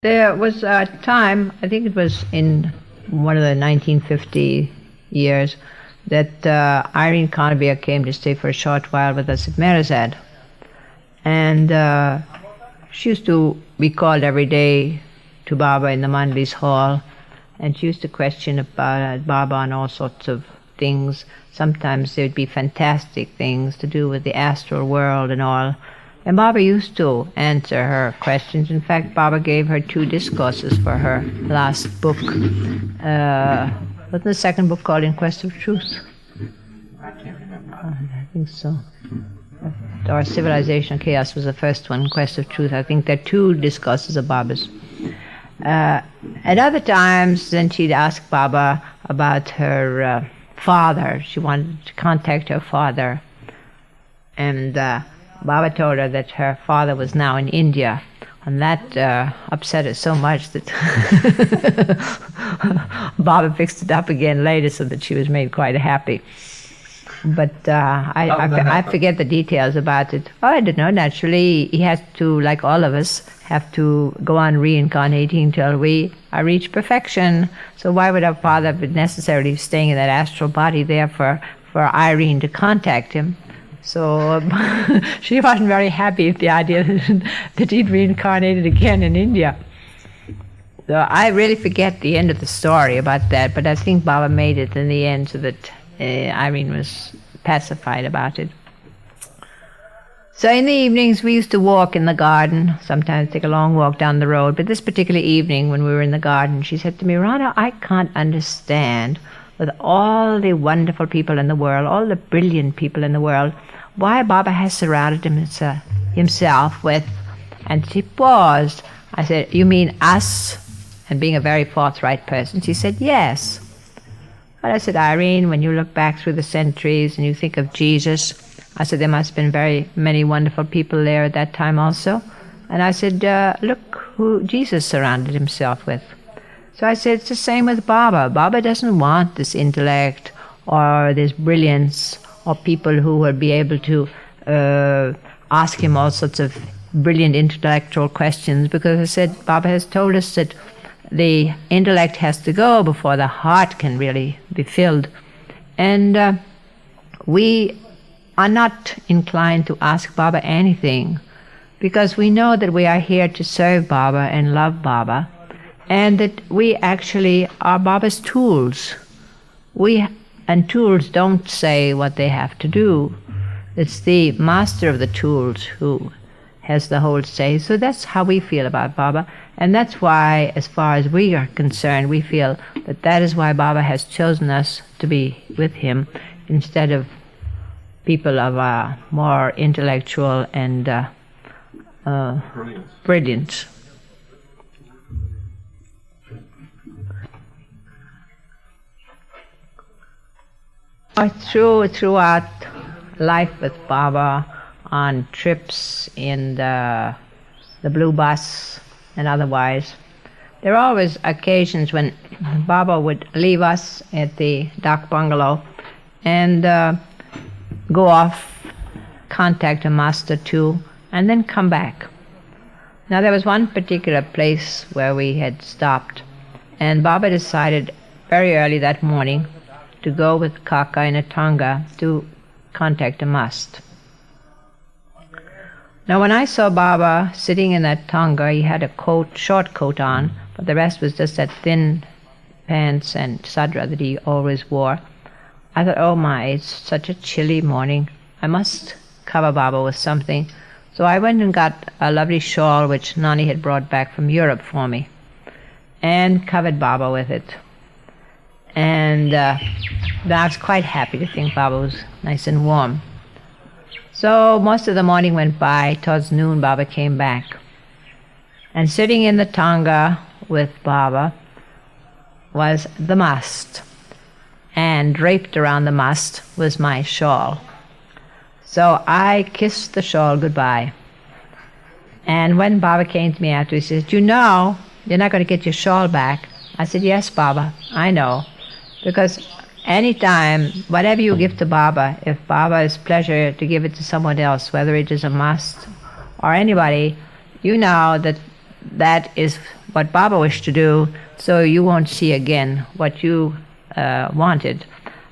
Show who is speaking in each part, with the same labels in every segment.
Speaker 1: There was a time, I think it was in one of the 1950 years, that Irene Conveyor came to stay for a short while with us at Merazad. And she used to be called every day to Baba in the Mandlis Hall, and she used to question about Baba on all sorts of things. Sometimes there would be fantastic things to do with the astral world and all. And Baba used to answer her questions. In fact, Baba gave her 2 discourses for her last book. Wasn't the second book called In Quest of Truth?
Speaker 2: I can't remember.
Speaker 1: I think so. Or Civilization of Chaos was the first one, In Quest of Truth. I think there are 2 discourses of Baba's. At other times, then she'd ask Baba about her father. She wanted to contact her father. And Baba told her that her father was now in India. And that upset her so much that Baba fixed it up again later so that she was made quite happy. But I forget the details about it. Oh, I don't know. Naturally, he has to, like all of us, have to go on reincarnating till we reach perfection. So why would our father be necessarily staying in that astral body there for Irene to contact him? So she wasn't very happy with the idea that he'd reincarnated again in India. So I really forget the end of the story about that, but I think Baba made it in the end so that Irene was pacified about it. So in the evenings we used to walk in the garden, sometimes take a long walk down the road, but this particular evening when we were in the garden, she said to me, Rano, I can't understand, with all the wonderful people in the world, all the brilliant people in the world, why Baba has surrounded himself with, and she paused. I said, you mean us? And being a very forthright person, she said, yes. But I said, Irene, when you look back through the centuries and you think of Jesus, I said, there must have been very many wonderful people there at that time also. And I said, look who Jesus surrounded himself with. So I said, it's the same with Baba. Baba doesn't want this intellect or this brilliance or people who will be able to ask him all sorts of brilliant intellectual questions, because I said, Baba has told us that the intellect has to go before the heart can really be filled. And we are not inclined to ask Baba anything, because we know that we are here to serve Baba and love Baba, and that we actually are Baba's tools. And tools don't say what they have to do. It's the master of the tools who has the whole say. So that's how we feel about Baba. And that's why, as far as we are concerned, we feel that that is why Baba has chosen us to be with him instead of people of more intellectual and brilliance. Throughout life with Baba, on trips in the blue bus and otherwise, there are always occasions when Baba would leave us at the dak bungalow and go off, contact a master too, and then come back. Now there was one particular place where we had stopped, and Baba decided very early that morning to go with Kaka in a Tonga to contact a mast. Now when I saw Baba sitting in that Tonga, he had a coat, short coat on, but the rest was just that thin pants and sadra that he always wore. I thought, oh my, it's such a chilly morning. I must cover Baba with something. So I went and got a lovely shawl which Nani had brought back from Europe for me and covered Baba with it. And I was quite happy to think Baba was nice and warm. So most of the morning went by. Towards noon, Baba came back. And sitting in the Tonga with Baba was the mast. And draped around the mast was my shawl. So I kissed the shawl goodbye. And when Baba came to me after, he said, you know, you're not going to get your shawl back. I said, yes, Baba, I know. Because anytime, whatever you give to Baba, if Baba is pleasure to give it to someone else, whether it is a mast or anybody, you know that that is what Baba wished to do, so you won't see again what you wanted.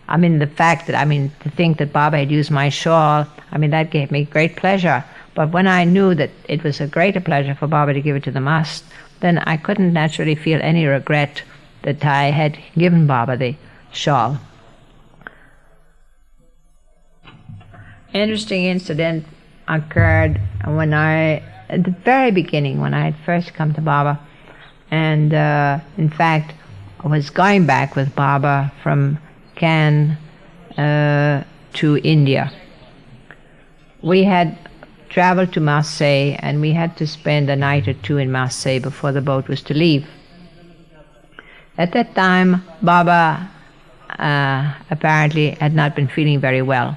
Speaker 1: I mean, the fact that, to think that Baba had used my shawl, that gave me great pleasure. But when I knew that it was a greater pleasure for Baba to give it to the master, then I couldn't naturally feel any regret that I had given Baba the shawl. Interesting incident occurred at the very beginning, when I had first come to Baba. And in fact, I was going back with Baba from Cannes to India. We had traveled to Marseille, and we had to spend a night or two in Marseille before the boat was to leave. At that time, Baba apparently had not been feeling very well.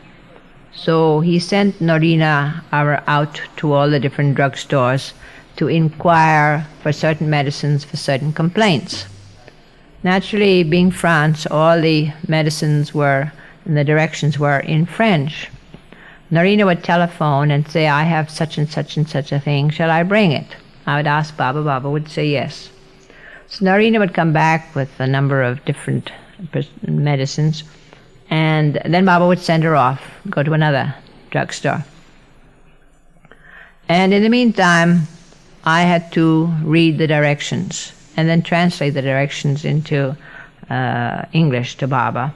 Speaker 1: So he sent Norina out to all the different drugstores to inquire for certain medicines for certain complaints. Naturally, being France, all the medicines were, and the directions were in French. Norina would telephone and say, I have such and such and such a thing, shall I bring it? I would ask Baba, Baba would say yes. So Norina would come back with a number of different medicines, and then Baba would send her off, go to another drugstore. And in the meantime, I had to read the directions and then translate the directions into English to Baba.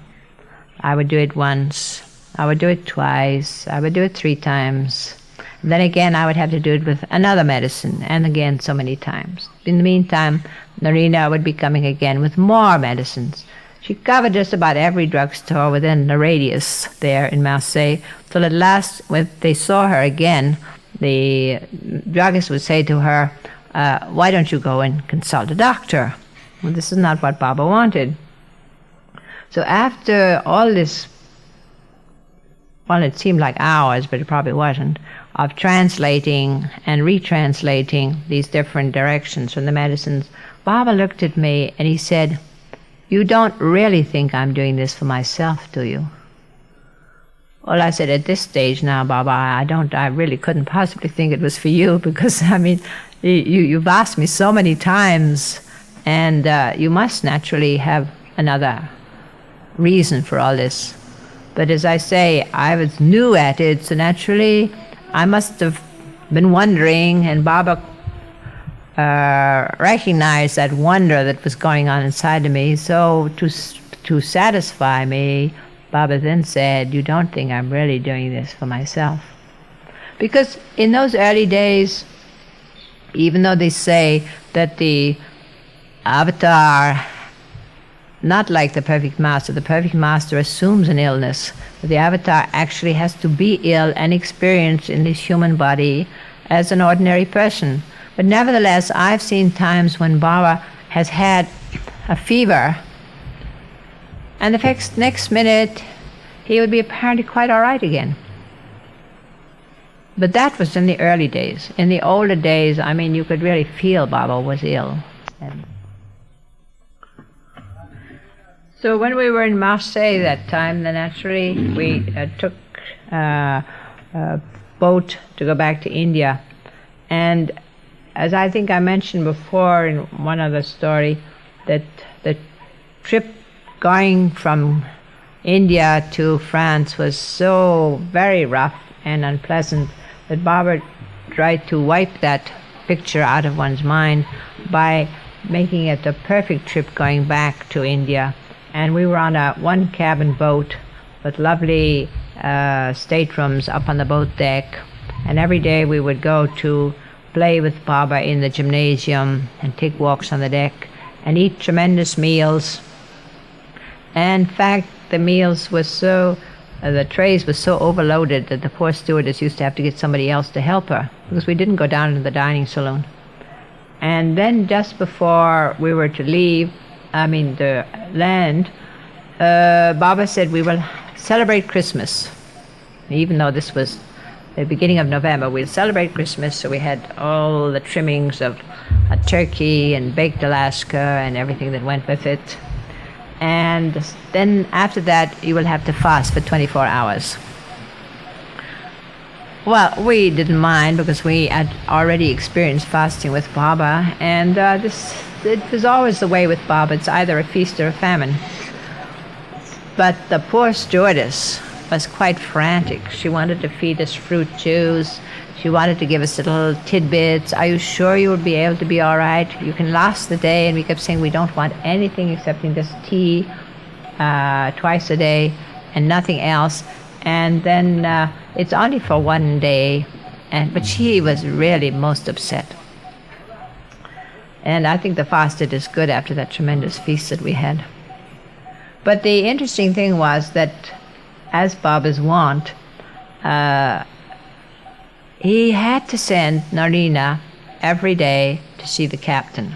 Speaker 1: I would do it once, I would do it twice, I would do it 3 times. And then again, I would have to do it with another medicine, and again so many times. In the meantime, Norina would be coming again with more medicines. She covered just about every drugstore within the radius there in Marseille, till at last, when they saw her again, the druggist would say to her, why don't you go and consult a doctor? Well, this is not what Baba wanted. So after all this, well, it seemed like hours, but it probably wasn't, of translating and retranslating these different directions from the medicines, Baba looked at me and he said, you don't really think I'm doing this for myself, do you? Well, I said, at this stage now, Baba, I really couldn't possibly think it was for you, because, you've asked me so many times, and you must naturally have another reason for all this. But as I say, I was new at it, so naturally I must have been wondering, and Baba recognized that wonder that was going on inside of me. So to satisfy me, Baba then said, you don't think I'm really doing this for myself? Because in those early days, even though they say that the avatar, not like the perfect master assumes an illness, but the avatar actually has to be ill and experience in this human body as an ordinary person. But nevertheless, I've seen times when Baba has had a fever, and the next minute he would be apparently quite all right again. But that was in the early days. In the older days, you could really feel Baba was ill. So when we were in Marseille that time, then naturally we took a boat to go back to India. And as I think I mentioned before in one other story, that the trip going from India to France was so very rough and unpleasant that Baba tried to wipe that picture out of one's mind by making it a perfect trip going back to India. And we were on a 1-cabin boat with lovely staterooms up on the boat deck. And every day we would go to play with Baba in the gymnasium and take walks on the deck and eat tremendous meals. And in fact, the meals were the trays were so overloaded that the poor stewardess used to have to get somebody else to help her, because we didn't go down to the dining saloon. And then just before we were to leave, the land, Baba said we will celebrate Christmas. Even though this was the beginning of November, we'll celebrate Christmas, so we had all the trimmings of a turkey and baked Alaska and everything that went with it. And then after that, you will have to fast for 24 hours. Well, we didn't mind because we had already experienced fasting with Baba, and it was always the way with Baba. It's either a feast or a famine. But the poor stewardess was quite frantic. She wanted to feed us fruit juice. She wanted to give us little tidbits. Are you sure you will be able to be all right? You can last the day. And we kept saying we don't want anything excepting just tea twice a day and nothing else. And then it's only for one day. But she was really most upset. And I think the fast did us good after that tremendous feast that we had. But the interesting thing was that, as Baba's wont, he had to send Narina every day to see the captain.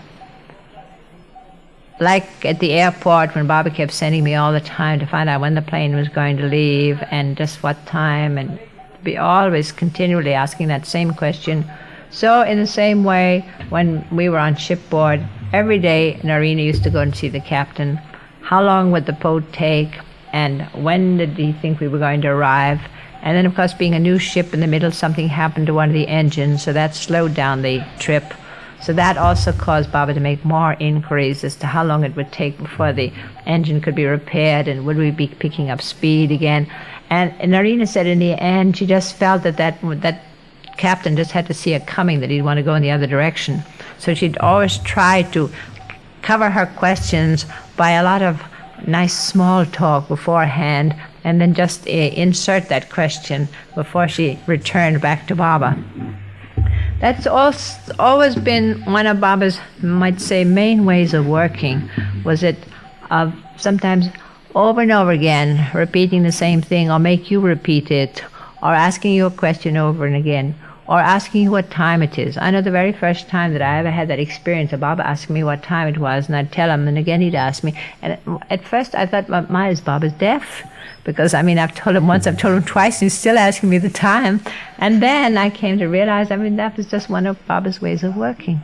Speaker 1: Like at the airport, when Baba kept sending me all the time to find out when the plane was going to leave and just what time, and be always continually asking that same question. So in the same way, when we were on shipboard, every day Narina used to go and see the captain. How long would the boat take, and when did he think we were going to arrive? And then, of course, being a new ship in the middle, something happened to one of the engines, so that slowed down the trip. So that also caused Baba to make more inquiries as to how long it would take before the engine could be repaired, and would we be picking up speed again. And Narina said in the end, she just felt that captain just had to see it coming, that he'd want to go in the other direction. So she'd always try to cover her questions by a lot of nice small talk beforehand, and then just insert that question before she returned back to Baba. That's always been one of Baba's, might say, main ways of working, was it of sometimes over and over again repeating the same thing, or make you repeat it, or asking you a question over and again, or asking you what time it is. I know the very first time that I ever had that experience of Baba asking me what time it was, and I'd tell him, and again he'd ask me. And at first I thought, is Baba's deaf? Because, I've told him once, I've told him twice, and he's still asking me the time. And then I came to realize, that was just one of Baba's ways of working.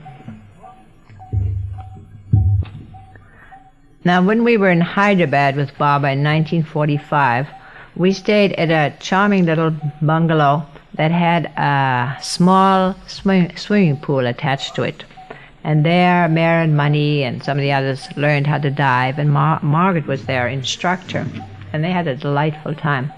Speaker 1: Now, when we were in Hyderabad with Baba in 1945, we stayed at a charming little bungalow that had a small swimming pool attached to it. And there, Mare and Money and some of the others learned how to dive, and Margaret was their instructor, and they had a delightful time.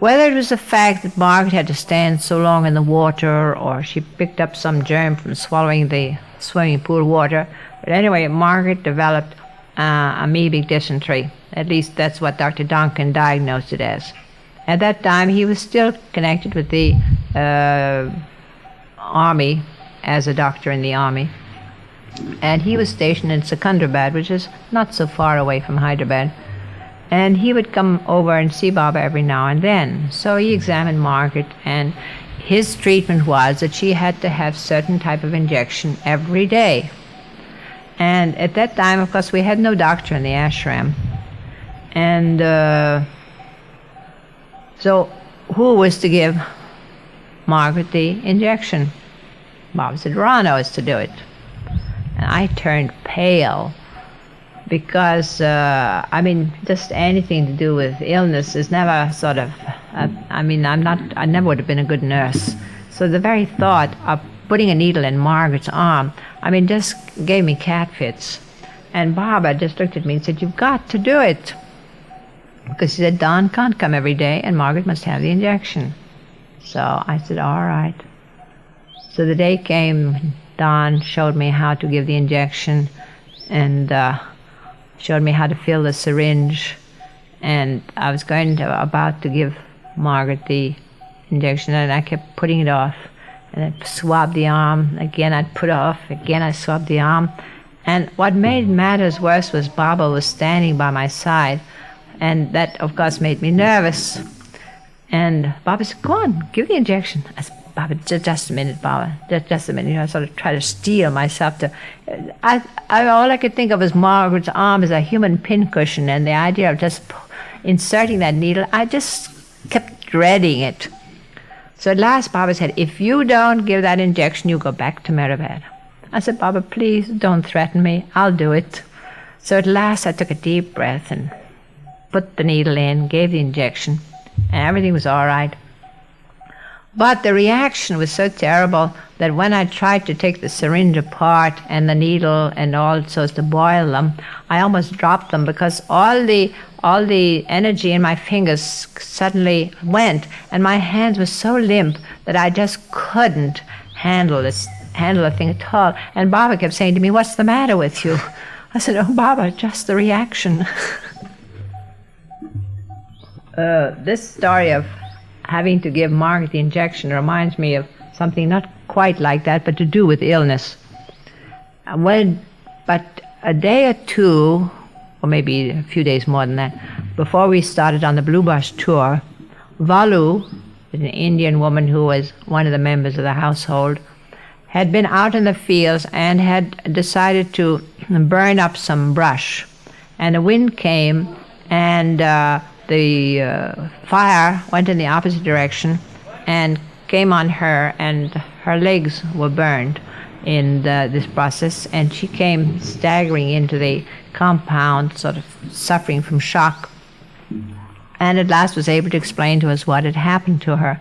Speaker 1: Whether it was the fact that Margaret had to stand so long in the water, or she picked up some germ from swallowing the swimming pool water, but anyway, Margaret developed amoebic dysentery. At least that's what Dr. Duncan diagnosed it as. At that time, he was still connected with the Army as a doctor in the Army. And he was stationed in Secunderabad, which is not so far away from Hyderabad. And he would come over and see Baba every now and then. So he examined Margaret, and his treatment was that she had to have certain type of injection every day. And at that time, of course, we had no doctor in the ashram. And so who was to give Margaret the injection? Bob said, Rano is to do it. And I turned pale because, just anything to do with illness is never sort of, I never would have been a good nurse. So the very thought of putting a needle in Margaret's arm, just gave me cat fits. And Baba just looked at me and said, you've got to do it. Because he said, Don can't come every day, and Margaret must have the injection. So I said, all right. So the day came, Don showed me how to give the injection, and showed me how to fill the syringe. And I was about to give Margaret the injection, and I kept putting it off. And I'd swab the arm. Again, I'd put off. Again, I swabbed the arm. And what made matters worse was Baba was standing by my side. And that, of course, made me nervous. And Baba said, go on, give the injection. I said, Baba, just a minute, Baba. Just a minute. I sort of try to steel myself to... all I could think of was Margaret's arm as a human pincushion, and the idea of just inserting that needle, I just kept dreading it. So at last, Baba said, if you don't give that injection, you go back to Mehrabad. I said, Baba, please don't threaten me. I'll do it. So at last, I took a deep breath and put the needle in, gave the injection, and everything was all right. But the reaction was so terrible that when I tried to take the syringe apart and the needle and all so as to boil them, I almost dropped them because all the energy in my fingers suddenly went, and my hands were so limp that I just couldn't handle the thing at all. And Baba kept saying to me, "What's the matter with you?" I said, "Oh, Baba, just the reaction." This story of having to give Margaret the injection reminds me of something not quite like that, but to do with illness. But a day or two, or maybe a few days more than that, before we started on the Blue Bus tour, Valu, an Indian woman who was one of the members of the household, had been out in the fields and had decided to burn up some brush. And the wind came, and the fire went in the opposite direction and came on her, and her legs were burned in this process, and she came staggering into the compound, sort of suffering from shock, and at last was able to explain to us what had happened to her.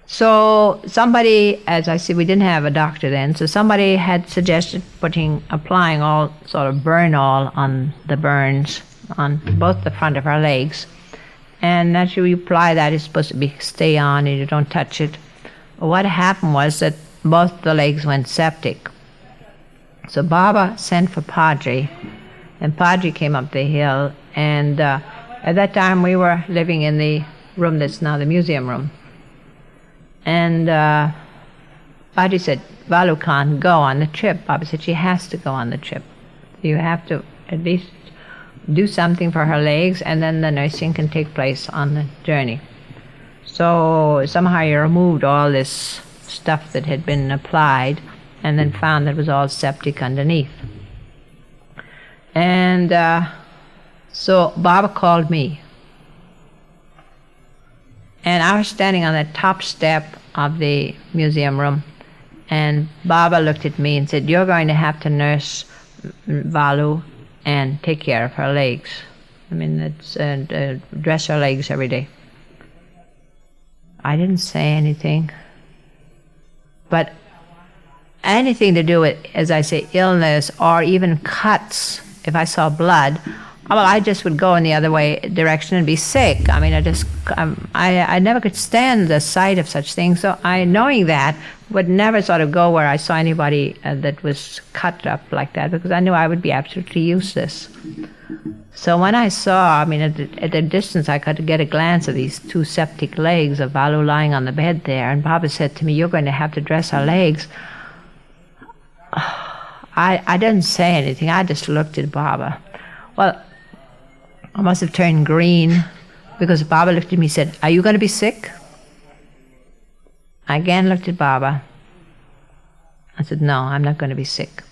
Speaker 1: So somebody, as I said, we didn't have a doctor then, so somebody had suggested applying all sort of burn-all on the burns on both the front of her legs. And naturally, you apply that, it's supposed to stay on and you don't touch it. What happened was that both the legs went septic. So Baba sent for Padre, and Padre came up the hill, and at that time we were living in the room that's now the museum room. And Padre said, "Valu can't go on the trip." Baba said, "She has to go on the trip. You have to at least do something for her legs, and then the nursing can take place on the journey." So somehow he removed all this stuff that had been applied, and then found that it was all septic underneath. And so Baba called me. And I was standing on the top step of the museum room, and Baba looked at me and said, "You're going to have to nurse Valu and take care of her legs. I mean, dress her legs every day." I didn't say anything. But anything to do with, as I say, illness or even cuts, if I saw blood, well, I just would go in the other direction and be sick. I mean, I never could stand the sight of such things. So knowing that, would never sort of go where I saw anybody that was cut up like that, because I knew I would be absolutely useless. So when I saw, I mean, at a distance, I could get a glance of these two septic legs of Valu lying on the bed there, and Baba said to me, "You're going to have to dress her legs." I didn't say anything. I just looked at Baba. Well, I must have turned green, because Baba looked at me and said, "Are you going to be sick?" I again looked at Baba. I said, "No, I'm not going to be sick."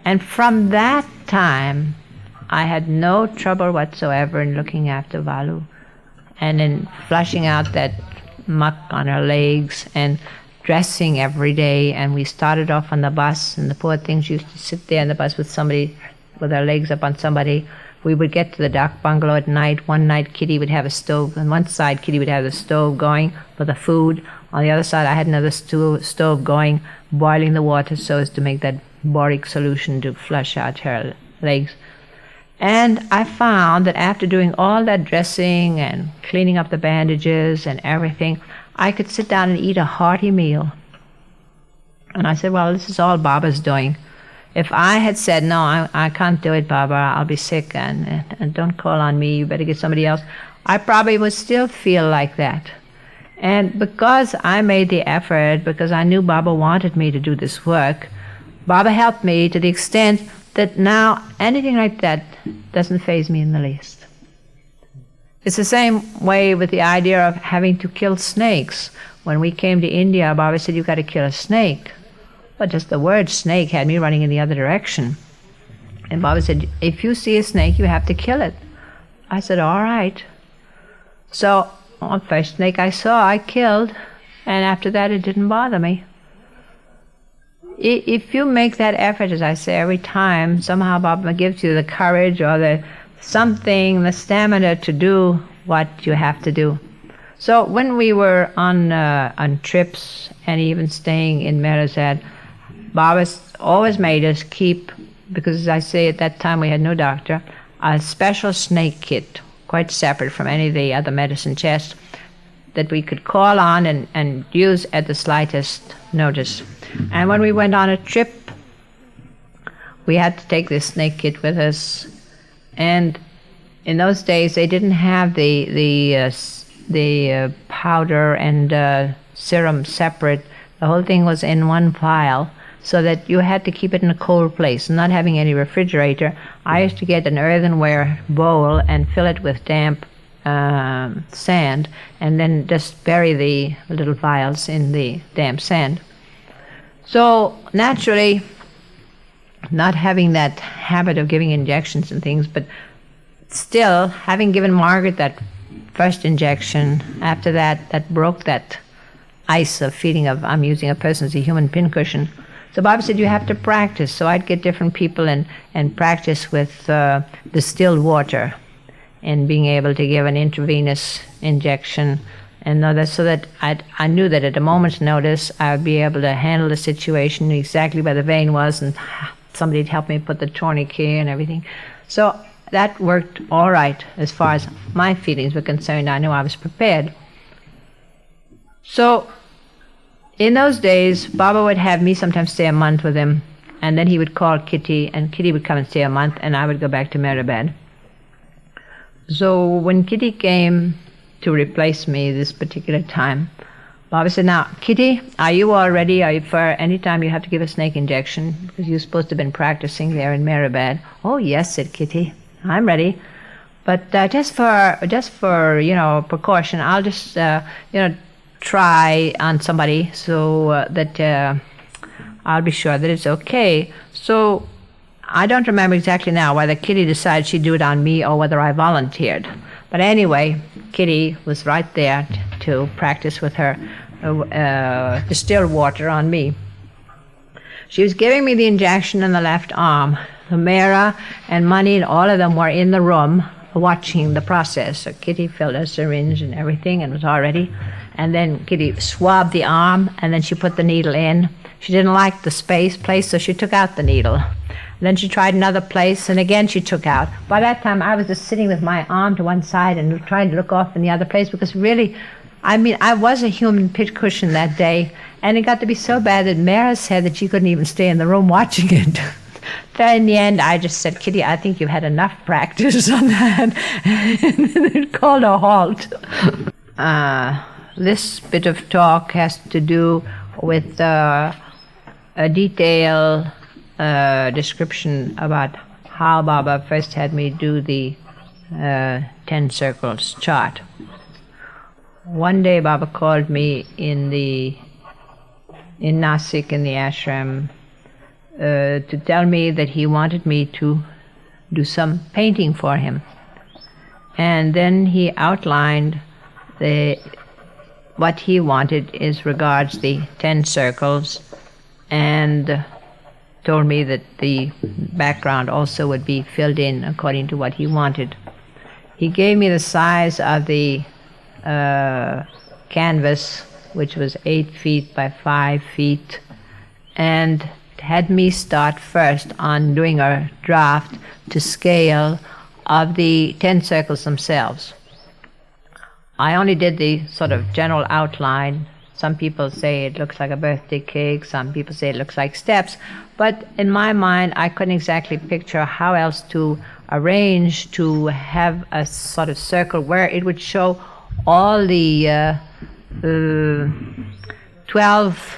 Speaker 1: And from that time, I had no trouble whatsoever in looking after Valu and in flushing out that muck on her legs and dressing every day. And we started off on the bus, and the poor things used to sit there on the bus with somebody, with their legs up on somebody. We would get to the dock bungalow at night. One night, Kitty would have a stove. On one side, Kitty would have the stove going for the food. On the other side, I had another stove going, boiling the water so as to make that boric solution to flush out her legs. And I found that after doing all that dressing and cleaning up the bandages and everything, I could sit down and eat a hearty meal. And I said, well, this is all Baba's doing. If I had said, "No, I can't do it, Baba, I'll be sick, and don't call on me, you better get somebody else," I probably would still feel like that. And because I made the effort, because I knew Baba wanted me to do this work, Baba helped me to the extent that now anything like that doesn't faze me in the least. It's the same way with the idea of having to kill snakes. When we came to India, Baba said, "You've got to kill a snake." But just the word snake had me running in the other direction. And Baba said, "If you see a snake, you have to kill it." I said, "All right." So the first snake I saw, I killed. And after that, it didn't bother me. If you make that effort, as I say, every time, somehow Baba gives you the courage or the stamina to do what you have to do. So when we were on trips and even staying in Merazad, Baba always made us keep, because as I say at that time we had no doctor, a special snake kit, quite separate from any of the other medicine chests, that we could call on and use at the slightest notice. And when we went on a trip, we had to take this snake kit with us. And in those days, they didn't have the powder and serum separate. The whole thing was in one vial, so that you had to keep it in a cold place. Not having any refrigerator, I used to get an earthenware bowl and fill it with damp sand, and then just bury the little vials in the damp sand. So naturally, not having that habit of giving injections and things, but still having given Margaret that first injection, after that broke that ice of feeling of I'm using a person as a human pincushion. So Bob said, you have to practice. So I'd get different people and practice with distilled water and being able to give an intravenous injection and all that, so that I knew that at a moment's notice I would be able to handle the situation, knew exactly where the vein was, and somebody'd help me put the tourniquet and everything. So that worked all right as far as my feelings were concerned. I knew I was prepared. So in those days, Baba would have me sometimes stay a month with him, and then he would call Kitty, and Kitty would come and stay a month, and I would go back to Mehrabad. So when Kitty came to replace me this particular time, Baba said, now, Kitty, are you all ready? Are you for any time you have to give a snake injection? Because you're supposed to have been practicing there in Mehrabad. Oh, yes, said Kitty. I'm ready. But just for precaution, I'll just, try on somebody so that I'll be sure that it's okay. So I don't remember exactly now whether Kitty decided she'd do it on me or whether I volunteered. But anyway, Kitty was right there to practice with her distilled water on me. She was giving me the injection in the left arm. Humera and Money and all of them were in the room watching the process. So Kitty filled a syringe and everything and was all ready. And then Kitty swabbed the arm, and then she put the needle in. She didn't like the place, so she took out the needle. And then she tried another place, and again she took out. By that time, I was just sitting with my arm to one side and trying to look off in the other place, because really, I was a human pincushion that day, and it got to be so bad that Mara said that she couldn't even stay in the room watching it. Then in the end, I just said, Kitty, I think you've had enough practice on that, and it called a halt. This bit of talk has to do with a detailed description about how Baba first had me do the 10 circles chart. One day Baba called me in Nasik in the ashram to tell me that he wanted me to do some painting for him. And then he outlined what he wanted as regards the 10 circles, and told me that the background also would be filled in according to what he wanted. He gave me the size of the canvas, which was 8 feet by 5 feet, and had me start first on doing a draft to scale of the 10 circles themselves. I only did the sort of general outline. Some people say it looks like a birthday cake, some people say it looks like steps, but in my mind I couldn't exactly picture how else to arrange to have a sort of circle where it would show all the 12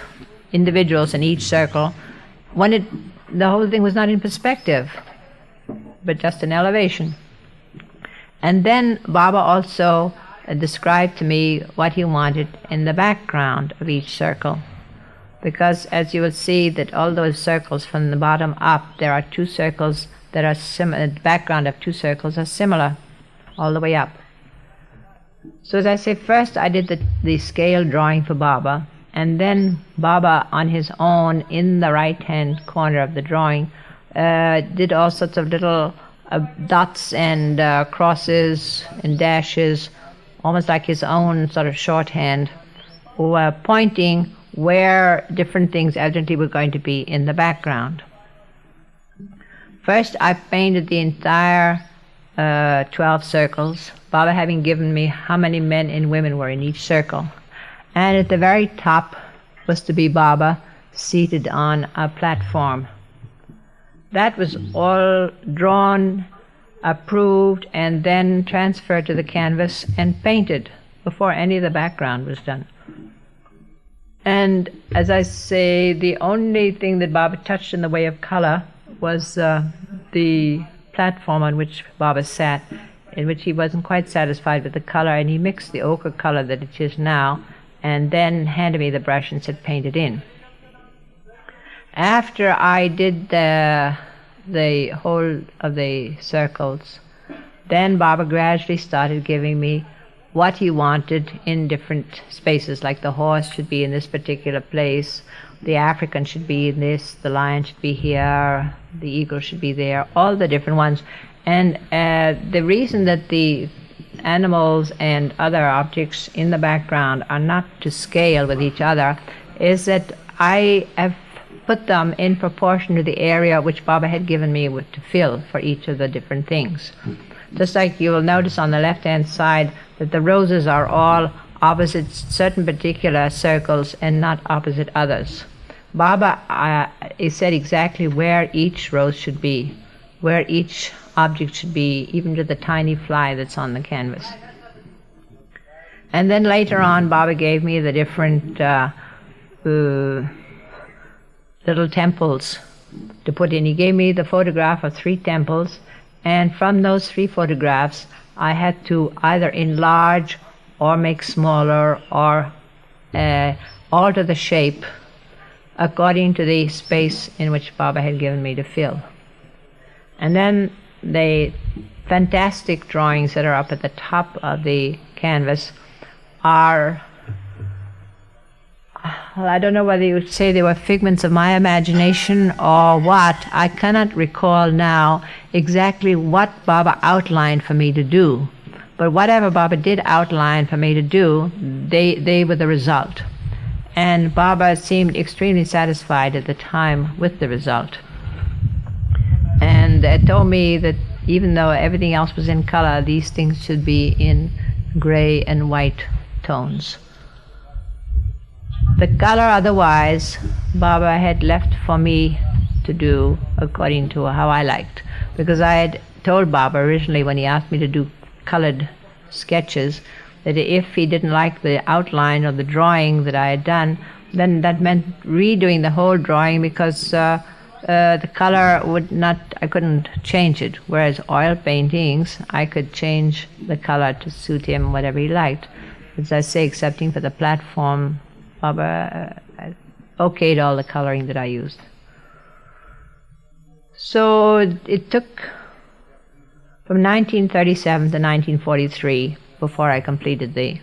Speaker 1: individuals in each circle when the whole thing was not in perspective, but just an elevation. And then Baba also described to me what he wanted in the background of each circle, because as you will see that all those circles from the bottom up, there are 2 circles that are similar. The background of 2 circles are similar all the way up. So as I say, first I did the scale drawing for Baba, and then Baba on his own in the right hand corner of the drawing did all sorts of little dots and crosses and dashes almost like his own sort of shorthand, were pointing where different things evidently were going to be in the background. First, I painted the entire 12 circles, Baba having given me how many men and women were in each circle. And at the very top was to be Baba seated on a platform. That was all drawn, approved, and then transferred to the canvas and painted before any of the background was done. And as I say, the only thing that Baba touched in the way of color was the platform on which Baba sat, in which he wasn't quite satisfied with the color, and he mixed the ochre color that it is now, and then handed me the brush and said, paint it in. After I did the whole of the circles, then Baba gradually started giving me what he wanted in different spaces, like the horse should be in this particular place, the African should be in this, the lion should be here, the eagle should be there, all the different ones. And the reason that the animals and other objects in the background are not to scale with each other is that I have put them in proportion to the area which Baba had given me to fill for each of the different things. Just like you will notice on the left-hand side that the roses are all opposite certain particular circles and not opposite others. Baba he said exactly where each rose should be, where each object should be, even to the tiny fly that's on the canvas. And then later on, Baba gave me the different little temples to put in. He gave me the photograph of 3 temples, and from those 3 photographs, I had to either enlarge or make smaller or alter the shape according to the space in which Baba had given me to fill. And then the fantastic drawings that are up at the top of the canvas are, well, I don't know whether you would say they were figments of my imagination or what. I cannot recall now exactly what Baba outlined for me to do. But whatever Baba did outline for me to do, they were the result. And Baba seemed extremely satisfied at the time with the result. And told me that even though everything else was in color, these things should be in gray and white tones. The color otherwise, Baba had left for me to do according to how I liked. Because I had told Baba originally when he asked me to do colored sketches that if he didn't like the outline or the drawing that I had done, then that meant redoing the whole drawing because the color would not, I couldn't change it. Whereas oil paintings, I could change the color to suit him whatever he liked. As I say, excepting for the platform, Baba okayed all the coloring that I used. So it took from 1937 to 1943 before I completed the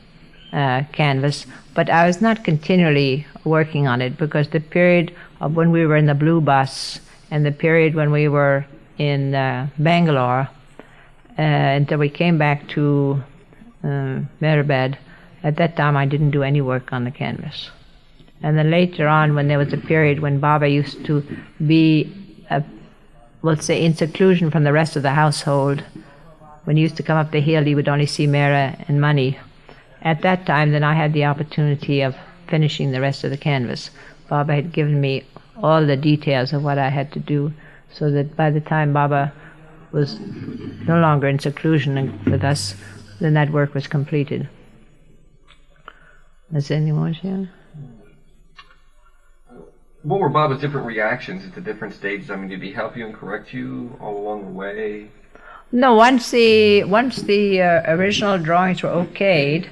Speaker 1: canvas, but I was not continually working on it because the period of when we were in the Blue Bus and the period when we were in Bangalore until we came back to Meherbad, at that time I didn't do any work on the canvas. And then later on, when there was a period when Baba used to be, let's say, in seclusion from the rest of the household, when he used to come up the hill, he would only see Mera and Mani. At that time, then I had the opportunity of finishing the rest of the canvas. Baba had given me all the details of what I had to do, so that by the time Baba was no longer in seclusion with us, then that work was completed. Is there any more, Sheila?
Speaker 3: What were Baba's different reactions at the different stages? I mean, did he help you and correct you all along the way?
Speaker 1: No, once the original drawings were okayed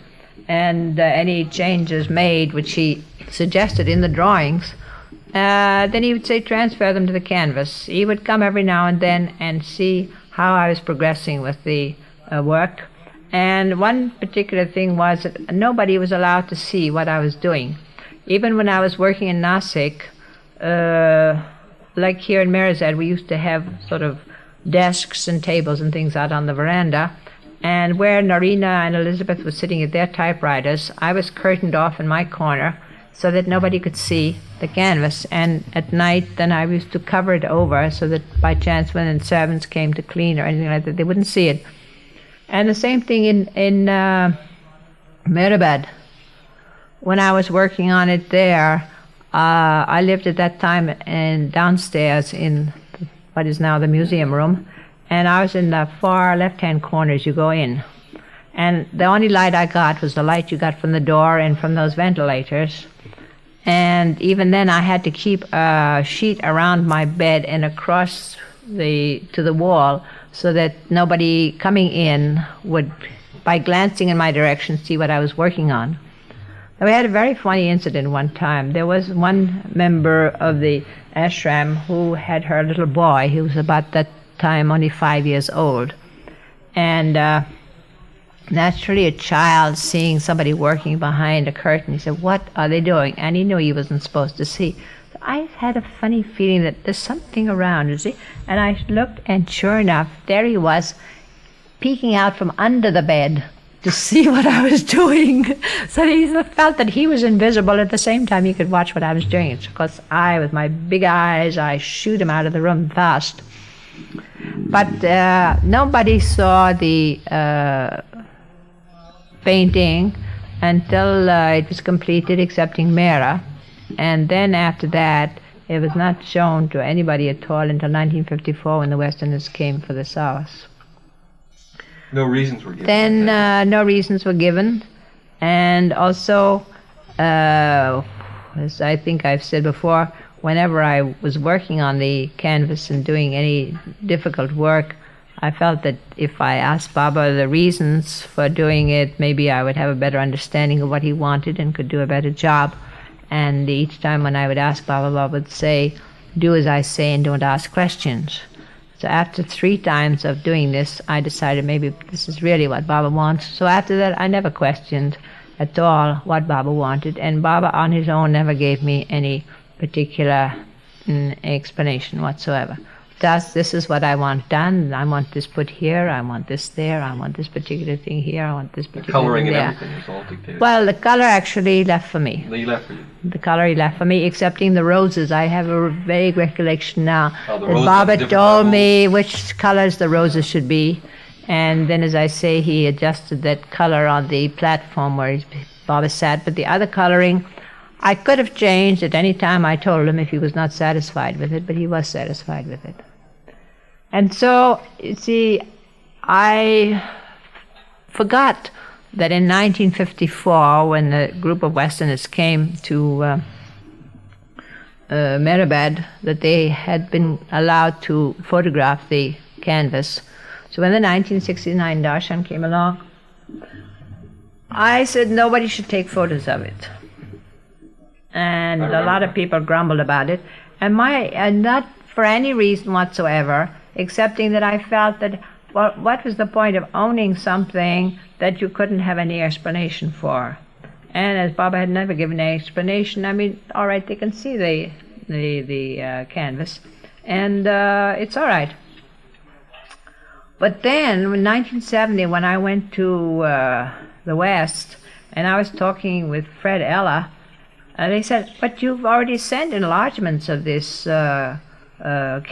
Speaker 1: and any changes made which he suggested in the drawings, then he would say transfer them to the canvas. He would come every now and then and see how I was progressing with the work. And one particular thing was that nobody was allowed to see what I was doing. Even when I was working in Nasik, like here in Meherbad, we used to have sort of desks and tables and things out on the veranda, And where Norina and Elizabeth were sitting at their typewriters, I was curtained off in my corner so that nobody could see the canvas. And at night, then I used to cover it over so that by chance when the servants came to clean or anything like that, they wouldn't see it. And the same thing in Mehrabad. When I was working on it there, I lived at that time downstairs in what is now the museum room, and I was in the far left-hand corner as you go in. And the only light I got was the light you got from the door and from those ventilators. And even then I had to keep a sheet around my bed and across to the wall so that nobody coming in would, by glancing in my direction, see what I was working on. We had a very funny incident one time. There was one member of the ashram who had her little boy. He was about that time only 5 years old. And naturally a child seeing somebody working behind a curtain, he said, "What are they doing?" And he knew he wasn't supposed to see. So I had a funny feeling that there's something around, you see. And I looked, and sure enough, there he was, peeking out from under the bed to see what I was doing. So he felt that he was invisible. At the same time, he could watch what I was doing. Of course, I, with my big eyes, I shoot him out of the room fast. But nobody saw the painting until it was completed, excepting Mera. And then after that, it was not shown to anybody at all until 1954 when the Westerners came for the South.
Speaker 3: No reasons were given.
Speaker 1: Then no reasons were given. And also, as I think I've said before, whenever I was working on the canvas and doing any difficult work, I felt that if I asked Baba the reasons for doing it, maybe I would have a better understanding of what he wanted and could do a better job. And each time when I would ask Baba, Baba would say, "Do as I say and don't ask questions." So after 3 times of doing this, I decided maybe this is really what Baba wants. So after that, I never questioned at all what Baba wanted. And Baba on his own never gave me any particular explanation whatsoever. Thus, this is what I want done. I want this put here. I want this there. I want this particular thing here. I want this particular
Speaker 3: Coloring
Speaker 1: thing there.
Speaker 3: and everything was all dictated.
Speaker 1: Well, the color actually left for me.
Speaker 3: He left for you.
Speaker 1: The color he left for me, excepting the roses. I have a vague recollection now
Speaker 3: Oh, the
Speaker 1: that
Speaker 3: roses
Speaker 1: Baba
Speaker 3: have different
Speaker 1: told
Speaker 3: levels.
Speaker 1: me which colors the roses should be. And then, as I say, he adjusted that color on the platform where Baba sat. But the other coloring, I could have changed at any time I told him if he was not satisfied with it, but he was satisfied with it. And so, you see, I forgot that in 1954, when the group of Westerners came to Mehrabad, that they had been allowed to photograph the canvas. So when the 1969 darshan came along, I said nobody should take photos of it. And a lot of people grumbled about it. And not for any reason whatsoever, excepting that I felt that, well, what was the point of owning something that you couldn't have any explanation for? And as Baba had never given any explanation, I mean, all right, they can see the canvas, and it's all right. But then, in 1970, when I went to the West, and I was talking with Fred Ella, they said, "But you've already sent enlargements of this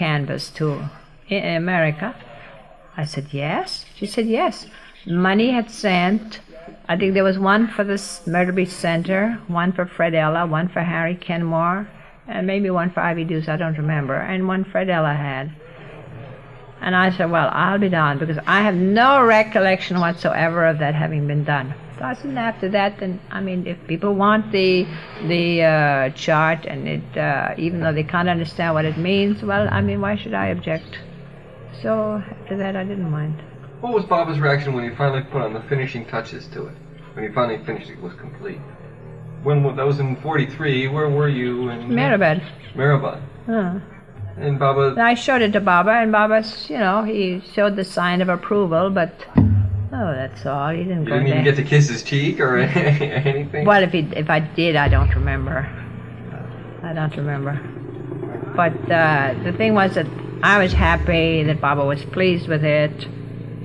Speaker 1: canvas to America." I said, "Yes." She said, "Yes." Money had sent, I think there was one for the Myrtle Beach Center, one for Fred Ella, one for Harry Kenmore, and maybe one for Ivy Deuce, I don't remember, and one Fred Ella had. And I said, "Well, I'll be darned, because I have no recollection whatsoever of that having been done." So I said, after that, then, I mean, if people want the chart, and it, even though they can't understand what it means, well, I mean, why should I object? So after that, I didn't mind.
Speaker 3: What was Baba's reaction when he finally put on the finishing touches to it? When he finally finished it was complete? That was in 43, where were you? In
Speaker 1: Mehrabad.
Speaker 3: Mehrabad.
Speaker 1: Huh.
Speaker 3: And Baba...
Speaker 1: I showed it to Baba, and Baba, he showed the sign of approval, but, that's all. He didn't
Speaker 3: You
Speaker 1: go
Speaker 3: didn't even
Speaker 1: there.
Speaker 3: get to kiss his cheek or anything?
Speaker 1: Well, if I did, I don't remember. I don't remember. But the thing was that I was happy that Baba was pleased with it,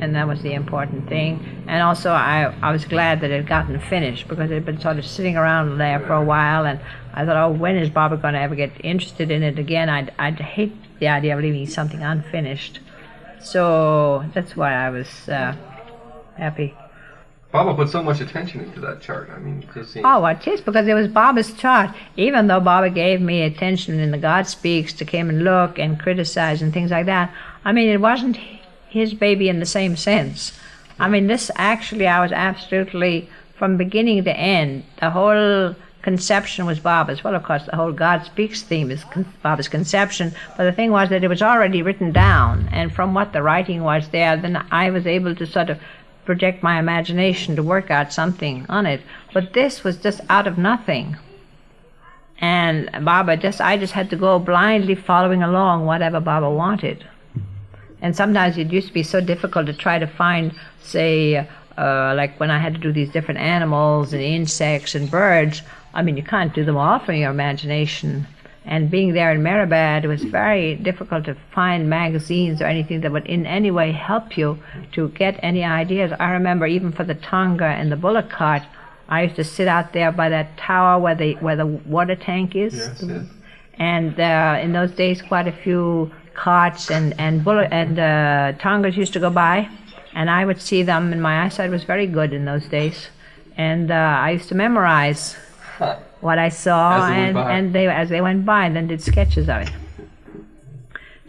Speaker 1: and that was the important thing. And also I was glad that it had gotten finished, because it had been sort of sitting around there for a while, and I thought, oh, when is Baba going to ever get interested in it again? I'd hate the idea of leaving something unfinished. So that's why I was happy.
Speaker 3: Baba put so much attention into that chart. I mean, it just seems...
Speaker 1: Oh, it is, because it was Baba's chart. Even though Baba gave me attention in the God Speaks to come and look and criticize and things like that, I mean, it wasn't his baby in the same sense. I mean, this actually, I was absolutely, from beginning to end, the whole conception was Baba's. Well, of course, the whole God Speaks theme is Baba's conception, but the thing was that it was already written down, and from what the writing was there, then I was able to sort of project my imagination to work out something on it. But this was just out of nothing. And I just had to go blindly following along whatever Baba wanted. And sometimes it used to be so difficult to try to find, say, like when I had to do these different animals and insects and birds, I mean, you can't do them all from your imagination. And being there in Mehrabad, it was very difficult to find magazines or anything that would in any way help you to get any ideas. I remember even for the Tonga and the bullock cart, I used to sit out there by that tower where the water tank is.
Speaker 3: Yes, yes.
Speaker 1: And in those days, quite a few carts and Tongas used to go by, and I would see them, and my eyesight was very good in those days. And I used to memorize what I saw, and they, as they went by, then did sketches of it.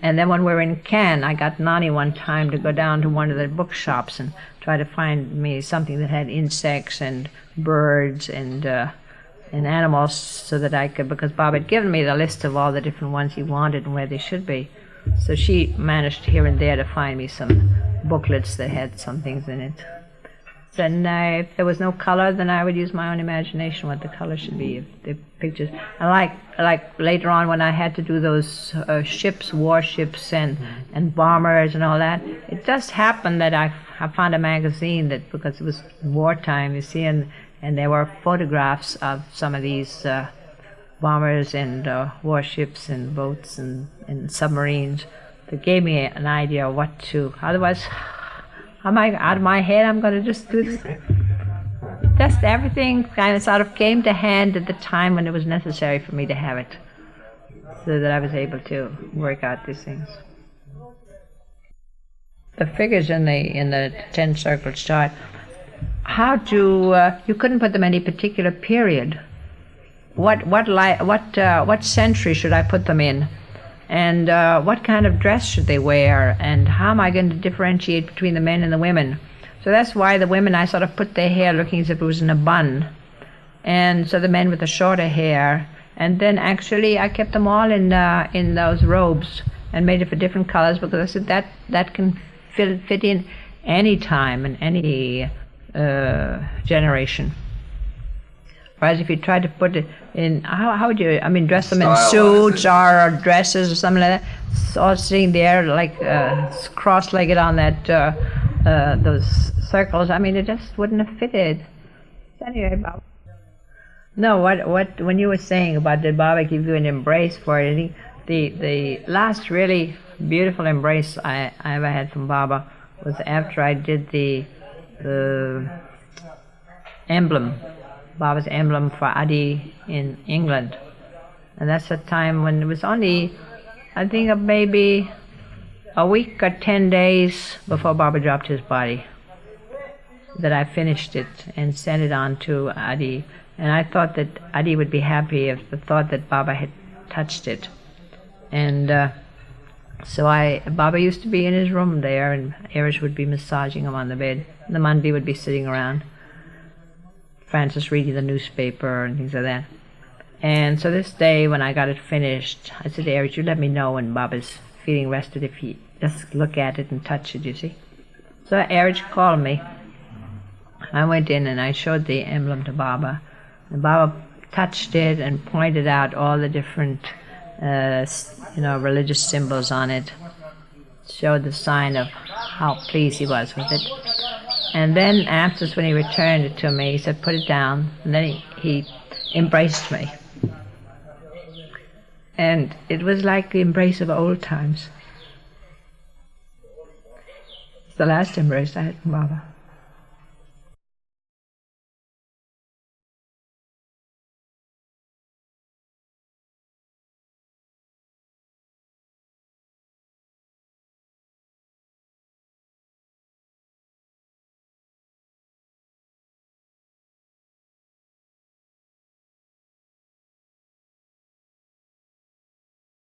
Speaker 1: And then when we were in Cannes, I got Nani one time to go down to one of the bookshops and try to find me something that had insects and birds and animals, so that I could, because Bob had given me the list of all the different ones he wanted and where they should be. So she managed here and there to find me some booklets that had some things in it. Then if there was no color, then I would use my own imagination what the color should be, if the pictures. And like later on when I had to do those ships, warships and bombers and all that, it just happened that I found a magazine that, because it was wartime, you see, and there were photographs of some of these bombers and warships and boats and submarines that gave me an idea of what to, otherwise, am I out of my head? I'm going to just do this. Just everything kind of sort of came to hand at the time when it was necessary for me to have it, so that I was able to work out these things. The figures in the 10 circle chart, how to you couldn't put them in any particular period. What century should I put them in? And what kind of dress should they wear, and how am I going to differentiate between the men and the women? So that's why the women, I sort of put their hair looking as if it was in a bun, and so the men with the shorter hair. And then actually I kept them all in those robes and made it for different colors, because I said that can fit in any time and any generation. Whereas if you try to put it in, how would you, I mean, dress them in suits or dresses or something like that, it's all sitting there like cross-legged on that those circles, I mean, it just wouldn't have fitted. Anyway, Bob. No, what when you were saying about did Baba give you an embrace for it, the last really beautiful embrace I ever had from Baba was after I did the emblem, Baba's emblem for Adi in England. And that's the time when it was only, I think, maybe a week or 10 days before Baba dropped his body, that I finished it and sent it on to Adi. And I thought that Adi would be happy if the thought that Baba had touched it. And so Baba used to be in his room there, and Erish would be massaging him on the bed. And the Mandi would be sitting around, Francis reading the newspaper and things like that. And so this day when I got it finished, I said to Erish, you let me know when Baba's feeling rested, if he just look at it and touch it, you see. So Erish called me. I went in and I showed the emblem to Baba. And Baba touched it and pointed out all the different religious symbols on it, showed the sign of how pleased he was with it. And then afterwards, when he returned it to me, he said, put it down. And then he embraced me. And it was like the embrace of old times. It's the last embrace I had from Baba.